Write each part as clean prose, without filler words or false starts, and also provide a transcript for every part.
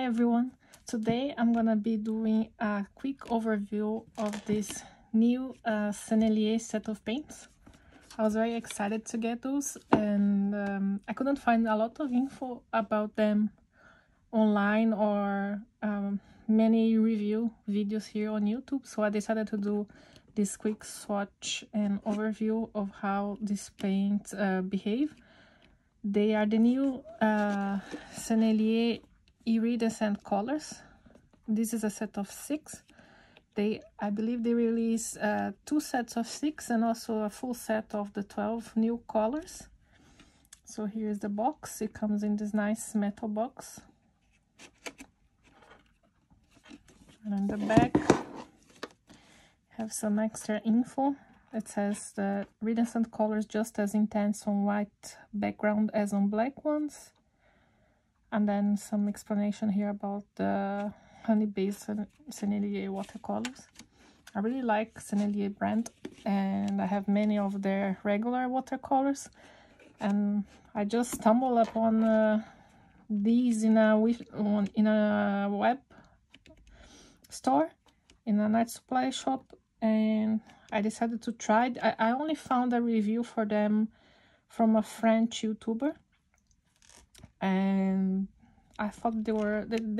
Hi everyone, today I'm gonna be doing a quick overview of this new Sennelier set of paints. I was very excited to get those, and I couldn't find a lot of info about them online or many review videos here on YouTube, so I decided to do this quick swatch and overview of how these paints behave. They are the new Sennelier iridescent colors. This is a set of 6. I believe they release 2 sets of 6 and also a full set of the 12 new colors. So here's the box. It comes in this nice metal box. And on the back, have some extra info. It says the iridescent colors just as intense on white background as on black ones. And then some explanation here about the honey-based Sennelier watercolors. I really like Sennelier brand, and I have many of their regular watercolors. And I just stumbled upon these in a web store, in an art supply shop, and I decided to try it. I only found a review for them from a French YouTuber, and I thought they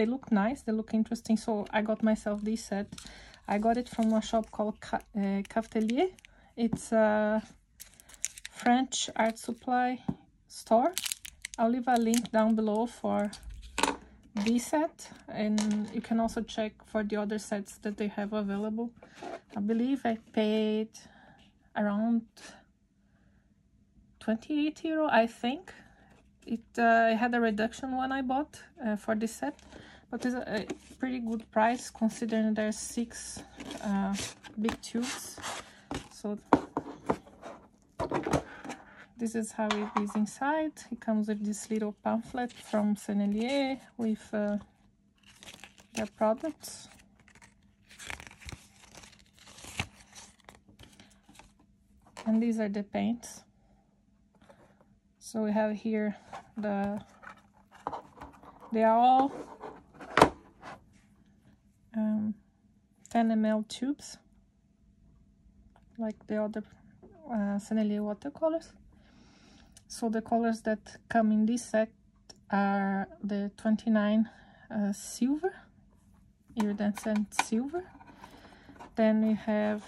look nice, they look interesting, so I got myself this set. I got it from a shop called Cafetelier. It's a French art supply store. I'll leave a link down below for this set, and you can also check for the other sets that they have available. I believe I paid around 28 euro, I think. It had a reduction when I bought for this set, but it's a pretty good price considering there's 6 big tubes. So this is how it is inside. It comes with this little pamphlet from Sennelier with their products. And these are the paints. So we have here they are all 10 ml tubes, like the other Sennelier watercolors. So the colors that come in this set are the 29 silver, iridescent silver. Then we have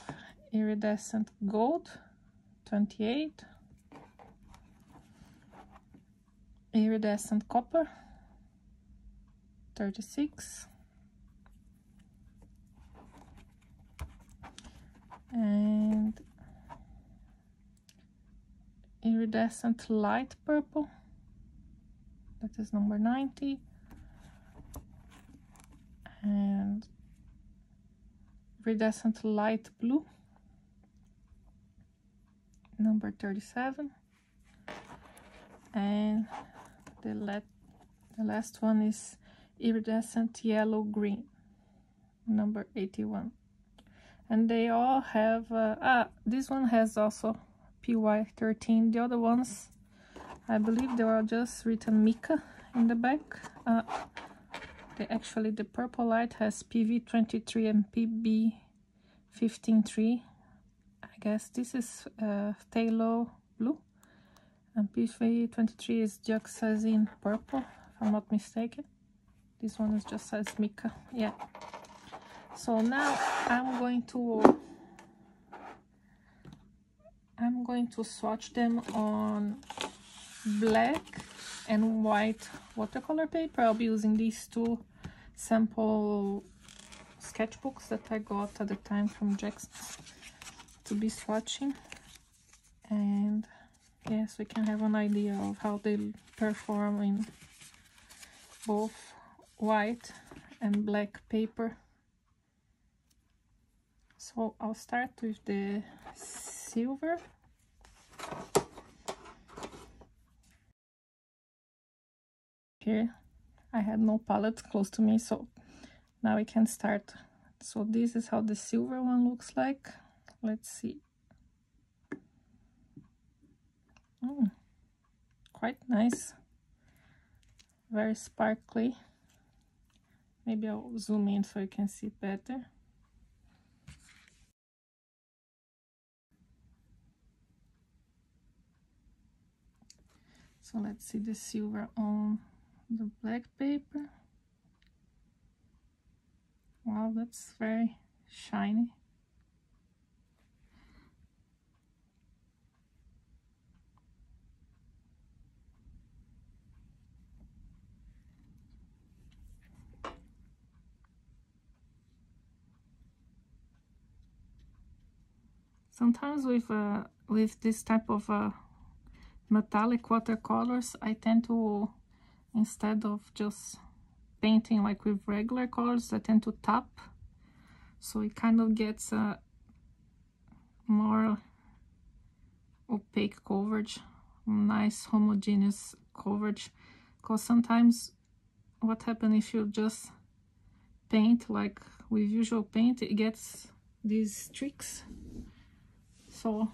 iridescent gold, 28. Iridescent copper, 36. And iridescent light purple, that is number 90. And iridescent light blue, number 37. And the last one is iridescent yellow green, number 81. And they all have this one has also PY13. The other ones, I believe they were just written Mica in the back. The purple light has PV23 and PB153. I guess this is phthalo blue, and PV23 is Dioxazine purple, if I'm not mistaken. This one is just says Mica, yeah. So now I'm going to swatch them on black and white watercolor paper. I'll be using these 2 sample sketchbooks that I got at the time from Jackson to be swatching, and yes, we can have an idea of how they perform in both white and black paper. So I'll start with the silver. Here I had no palette close to me, so now we can start. So this is how the silver one looks like. Let's see. Quite nice, very sparkly. Maybe I'll zoom in so you can see better. So let's see the silver on the black paper. Wow, that's very shiny. Sometimes with this type of metallic watercolors, I tend to, instead of just painting like with regular colors, I tend to tap, so it kind of gets a more opaque coverage, nice homogeneous coverage. Because sometimes what happens if you just paint like with usual paint, it gets these streaks. So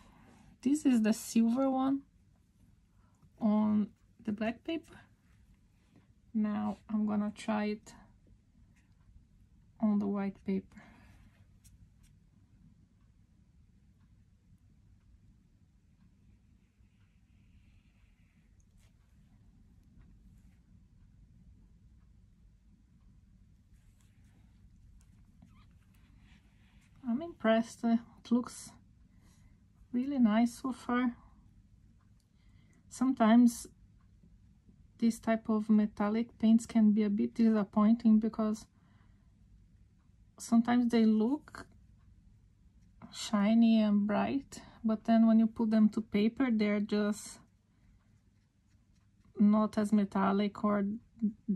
this is the silver one on the black paper. Now I'm gonna try it on the white paper. I'm impressed. It looks really nice so far. Sometimes this type of metallic paints can be a bit disappointing because sometimes they look shiny and bright, but then when you put them to paper, they're just not as metallic, or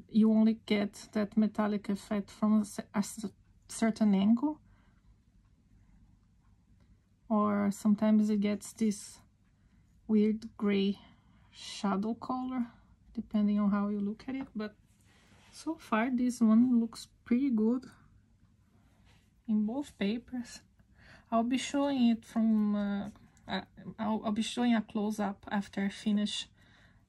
you only get that metallic effect from a certain angle, or sometimes it gets this weird gray shadow color depending on how you look at it. But so far this one looks pretty good in both papers. I'll be showing it from I'll be showing a close-up after I finish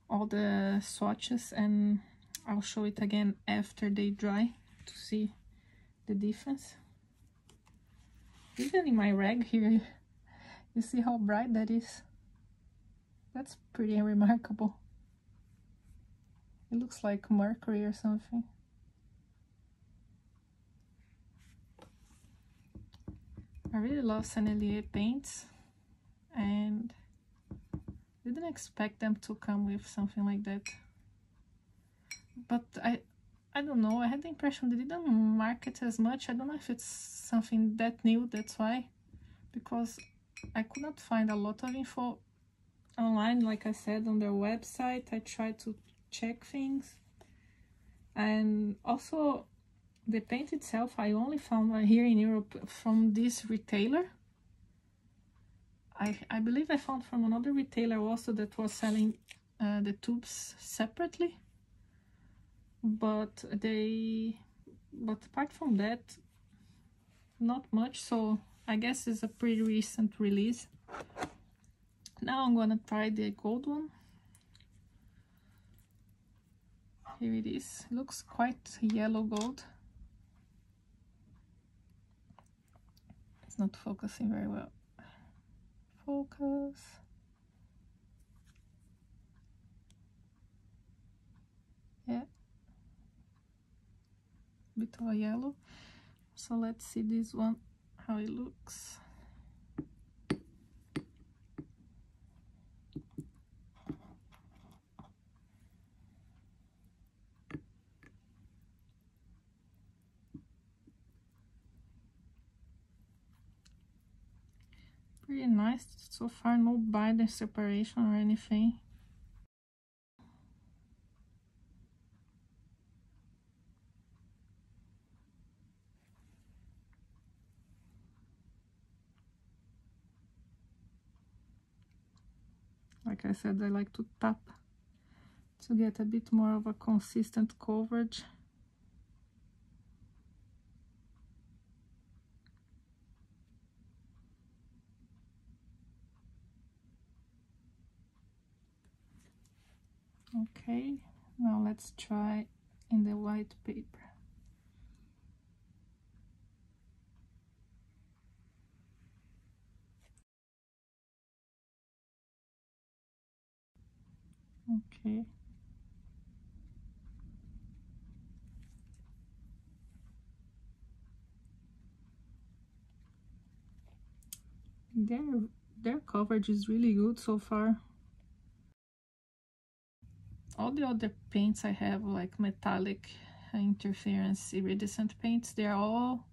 all the swatches, and I'll show it again after they dry to see the difference. Even in my rag here, you see how bright that is? That's pretty remarkable. It looks like mercury or something. I really love Sennelier paints, and didn't expect them to come with something like that. But I don't know, I had the impression they didn't market as much. I don't know if it's something that new, that's why. Because I could not find a lot of info online, like I said, on their website. I tried to check things. And also, the paint itself, I only found here in Europe from this retailer. I believe I found from another retailer also that was selling the tubes separately. But apart from that, not much. So I guess it's a pretty recent release. Now I'm gonna try the gold one. Here it is. It looks quite yellow gold. It's not focusing very well. Focus. Yeah. Bit of a yellow. So let's see this one, how it looks. Pretty nice so far, no binder separation or anything. Like I said, I like to tap to get a bit more of a consistent coverage. Okay, now let's try in the white paper. Okay. Their coverage is really good so far. All the other paints I have, like metallic, interference, iridescent paints, they're all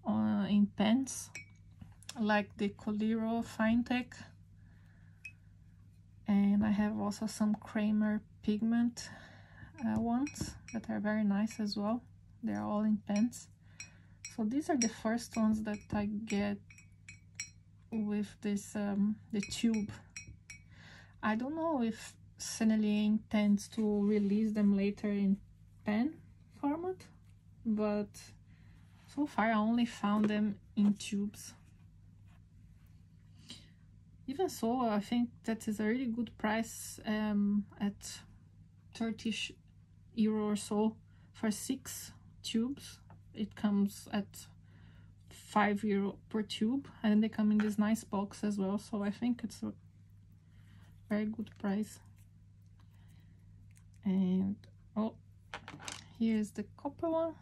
in pens, like the Coliro Finetech. And I have also some Kramer pigment ones that are very nice as well. They're all in pens. So these are the first ones that I get with this the tube. I don't know if Sennelier intends to release them later in pen format, but so far I only found them in tubes. Even so, I think that is a really good price at 30 euro or so for 6 tubes. It comes at 5 euro per tube, and they come in this nice box as well, so I think it's a very good price. And oh, here's the copper one.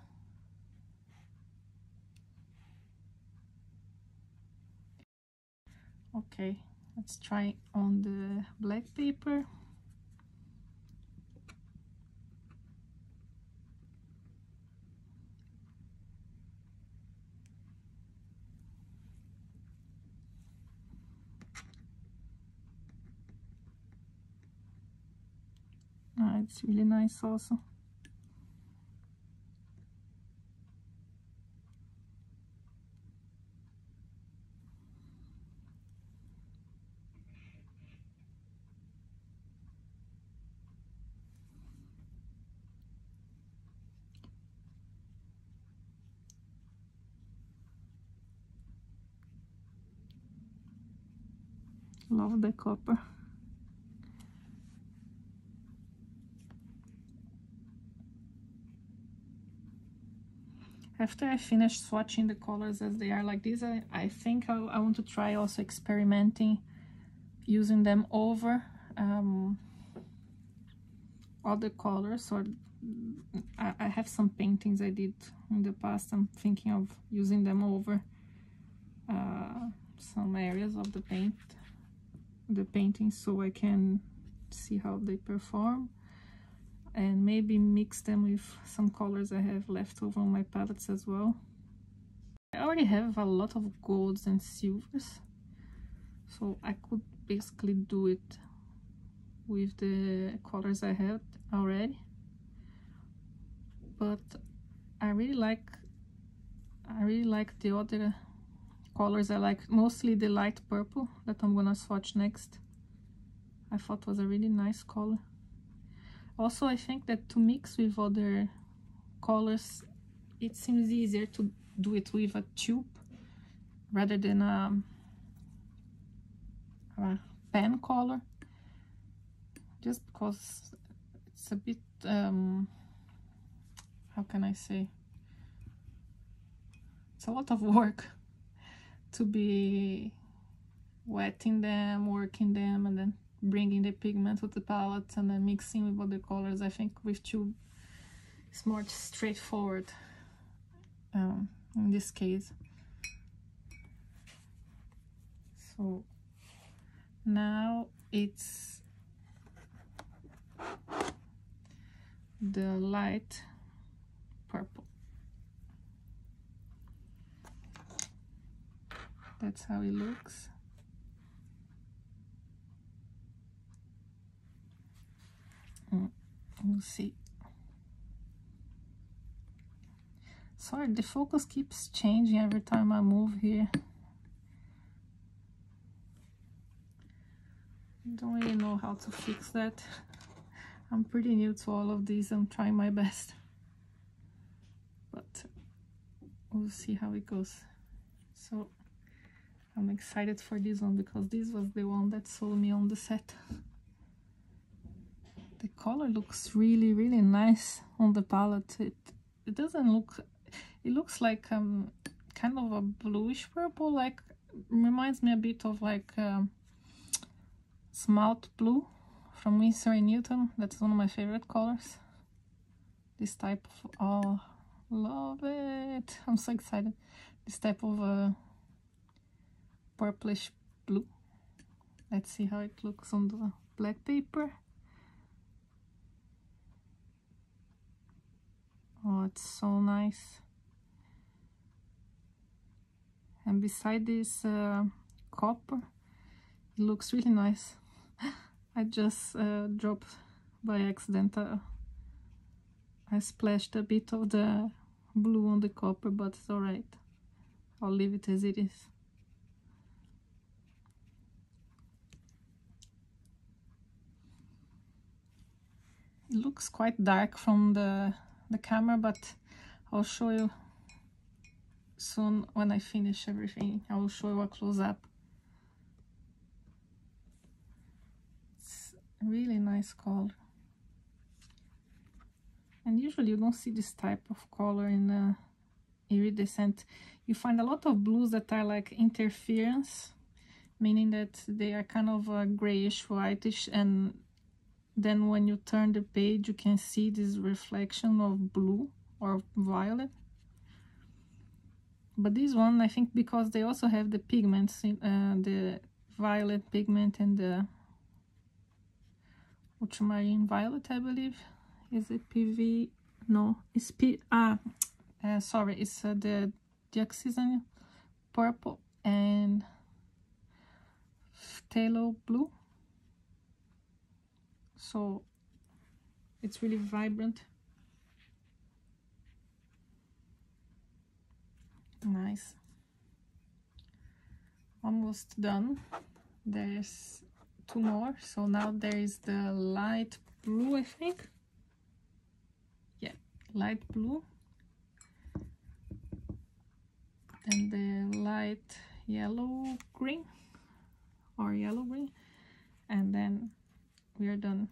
Okay, let's try on the black paper. It's really nice also. Love the copper. After I finish swatching the colors as they are like this, I think I want to try also experimenting using them over other colors. Or I have some paintings I did in the past. I'm thinking of using them over some areas of the painting, so I can see how they perform, and maybe mix them with some colors I have left over on my palettes as well. I already have a lot of golds and silvers, so I could basically do it with the colors I have already, but I really like the other colors. I like mostly the light purple that I'm gonna swatch next. I thought was a really nice color. Also, I think that to mix with other colors, it seems easier to do it with a tube rather than a pen color, just because it's a bit how can I say, it's a lot of work to be wetting them, working them, and then bringing the pigment with the palette and then mixing with other colors. I think with tube it's more straightforward in this case. So now it's the light purple. That's how it looks. We'll see. Sorry, the focus keeps changing every time I move here. Don't really know how to fix that. I'm pretty new to all of these. I'm trying my best, but we'll see how it goes. So I'm excited for this one because this was the one that sold me on the set. The color looks really, really nice on the palette. It doesn't look, it looks like kind of a bluish purple, like reminds me a bit of like smalt blue from Winsor & Newton. That's one of my favorite colors. This type of, oh, love it. I'm so excited. This type of purplish blue. Let's see how it looks on the black paper. Oh, it's so nice. And beside this copper, it looks really nice. I just dropped by accident. I splashed a bit of the blue on the copper, but it's alright. I'll leave it as it is. It looks quite dark from the camera, but I'll show you soon when I finish everything. I will show you a close-up. It's a really nice color. And usually you don't see this type of color in iridescent. You find a lot of blues that are like interference, meaning that they are kind of grayish, whitish, and then when you turn the page you can see this reflection of blue or violet. But this one, I think because they also have the pigments, the violet pigment and the ultramarine violet, I believe. Is it PV? No, it's sorry, it's the Dioxazine purple and phthalo blue. So it's really vibrant. Nice. Almost done. There's two more. So now there is the light blue, I think. Yeah, light blue. And the light yellow green or yellow green. And then we are done.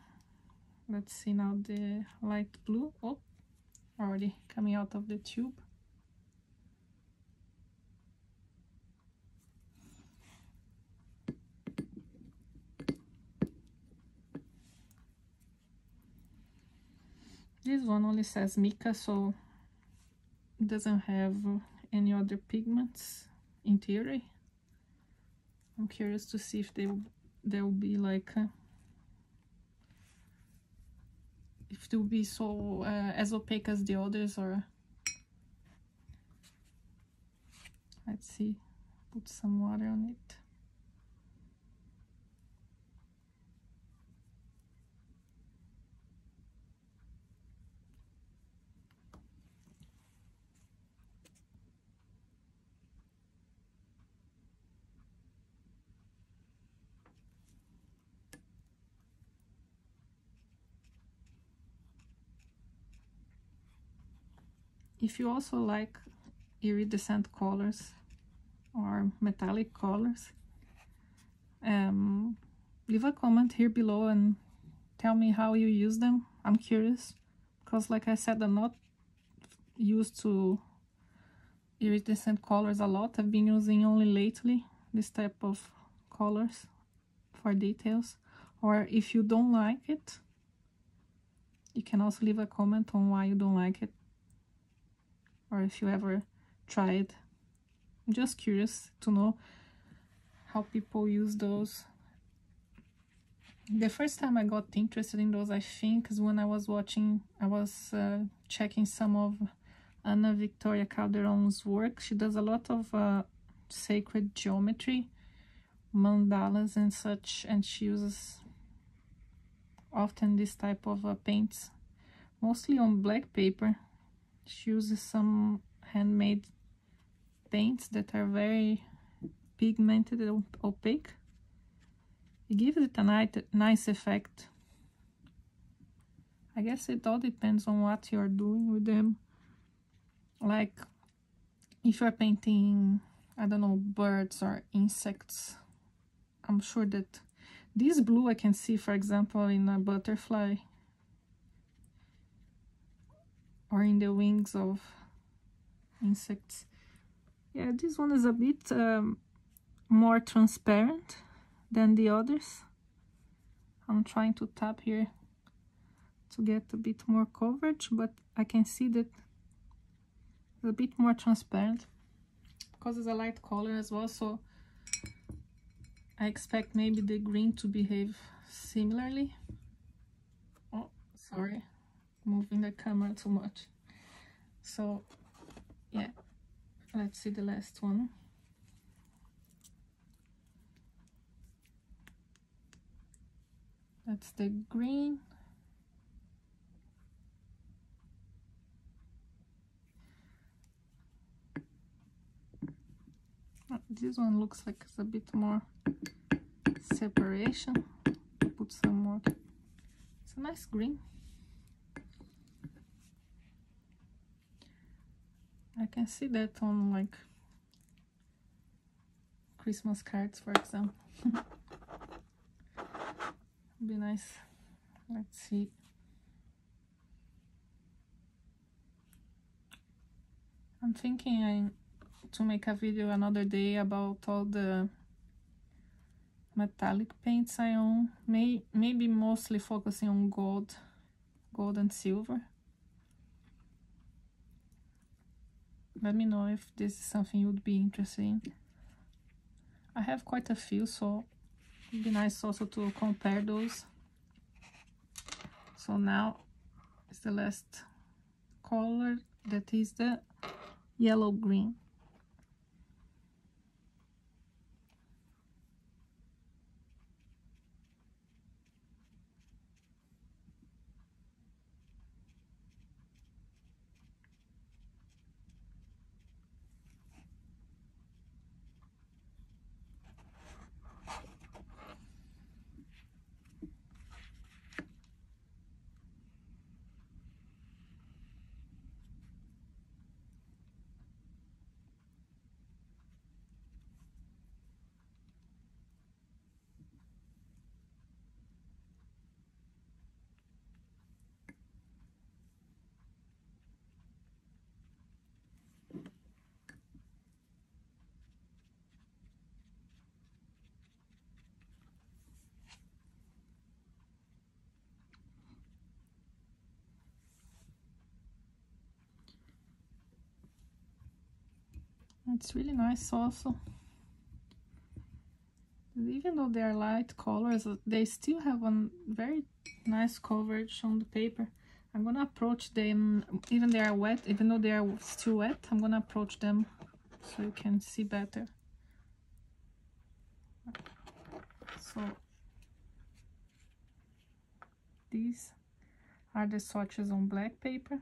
Let's see now the light blue. Oh, already coming out of the tube. This one only says mica, so it doesn't have any other pigments in theory. I'm curious to see if there will be like if they will be so as opaque as the others, or let's see, put some water on it. If you also like iridescent colors or metallic colors, leave a comment here below and tell me how you use them. I'm curious, because like I said, I'm not used to iridescent colors a lot. I've been using only lately this type of colors for details. Or if you don't like it, you can also leave a comment on why you don't like it, or if you ever tried. I'm just curious to know how people use those. The first time I got interested in those, I think, is when I was checking some of Ana Victoria Calderon's work. She does a lot of sacred geometry, mandalas and such, and she uses often this type of paints, mostly on black paper. She uses some handmade paints that are very pigmented and opaque. It gives it a nice effect. I guess it all depends on what you're doing with them. Like, if you're painting, I don't know, birds or insects, I'm sure that this blue I can see, for example, in a butterfly or in the wings of insects. Yeah, this one is a bit more transparent than the others. I'm trying to tap here to get a bit more coverage, but I can see that it's a bit more transparent because it's a light color as well, so I expect maybe the green to behave similarly. Oh, sorry, moving the camera too much. So yeah, let's see the last one. That's the green. Oh, this one looks like it's a bit more separation. Put some more. It's a nice green. I can see that on like Christmas cards, for example. Be nice. Let's see. I'm thinking to make a video another day about all the metallic paints I own. Maybe mostly focusing on gold and silver. Let me know if this is something you would be interested in. I have quite a few, so it'd be nice also to compare those. So now is the last color, that is the yellow green. It's really nice also. Even though they are light colors, they still have a very nice coverage on the paper. I'm gonna approach them, even they are wet, even though they are still wet, I'm gonna approach them so you can see better. So these are the swatches on black paper.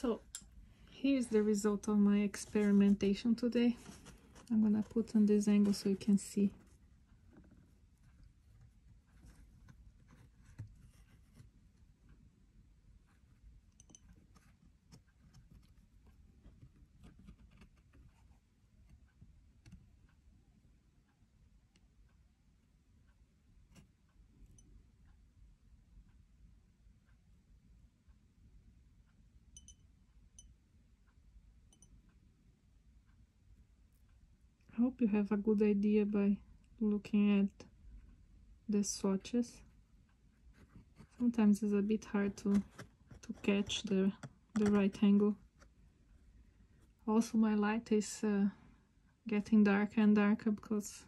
So here's the result of my experimentation today. I'm gonna put on this angle so you can see. I hope you have a good idea by looking at the swatches. Sometimes it's a bit hard to catch the right angle. Also, my light is getting darker and darker because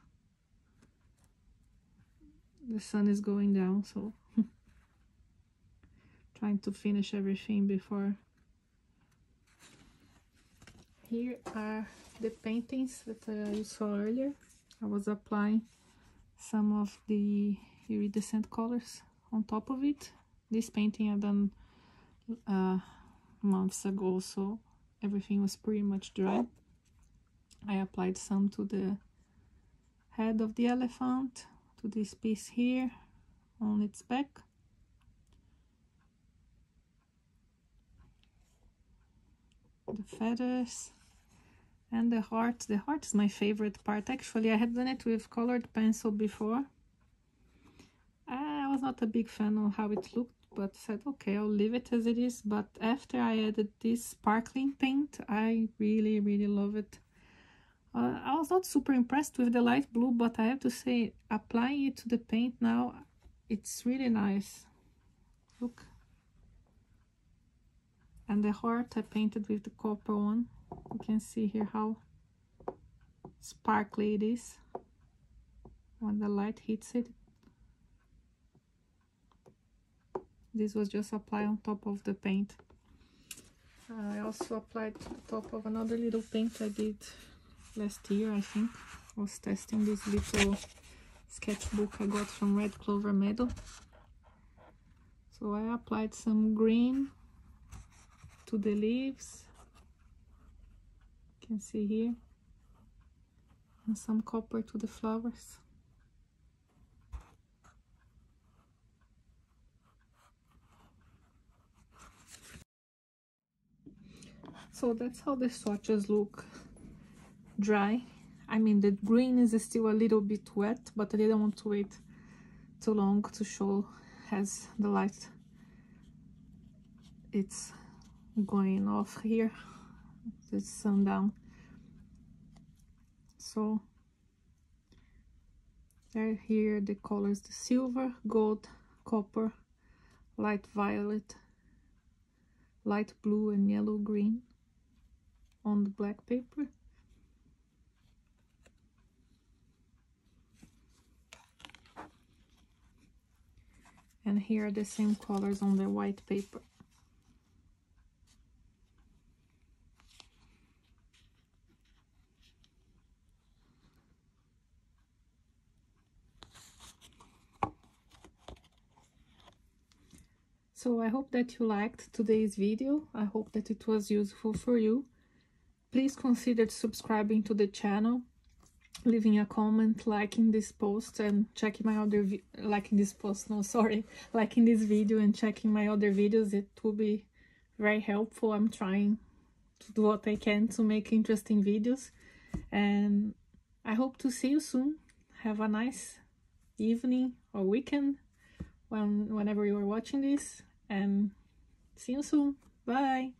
the sun is going down, so trying to finish everything before. Here are the paintings that you saw earlier. I was applying some of the iridescent colors on top of it. This painting I done months ago, so everything was pretty much dry. I applied some to the head of the elephant, to this piece here on its back. The feathers and the heart. The heart is my favorite part. Actually, I had done it with colored pencil before. I was not a big fan of how it looked, but said, okay, I'll leave it as it is. But after I added this sparkling paint, I really, really love it. I was not super impressed with the light blue, but I have to say, applying it to the paint now, it's really nice. Look. And the heart I painted with the copper one. You can see here how sparkly it is when the light hits it. This was just applied on top of the paint. I also applied to the top of another little paint I did last year, I think. I was testing this little sketchbook I got from Red Clover Meadow. So I applied some green to the leaves, you can see here, and some copper to the flowers. So that's how the swatches look dry. I mean, the green is still a little bit wet, but I didn't want to wait too long to show as the light it's going off here. It's sundown. So there, here the colors: the silver, gold, copper, light violet, light blue, and yellow green on the black paper. And here are the same colors on the white paper. So I hope that you liked today's video. I hope that it was useful for you. Please consider subscribing to the channel, leaving a comment, liking this post, and checking my other liking this video and checking my other videos. It will be very helpful. I'm trying to do what I can to make interesting videos, and I hope to see you soon. Have a nice evening or weekend whenever you are watching this, and see you soon. Bye.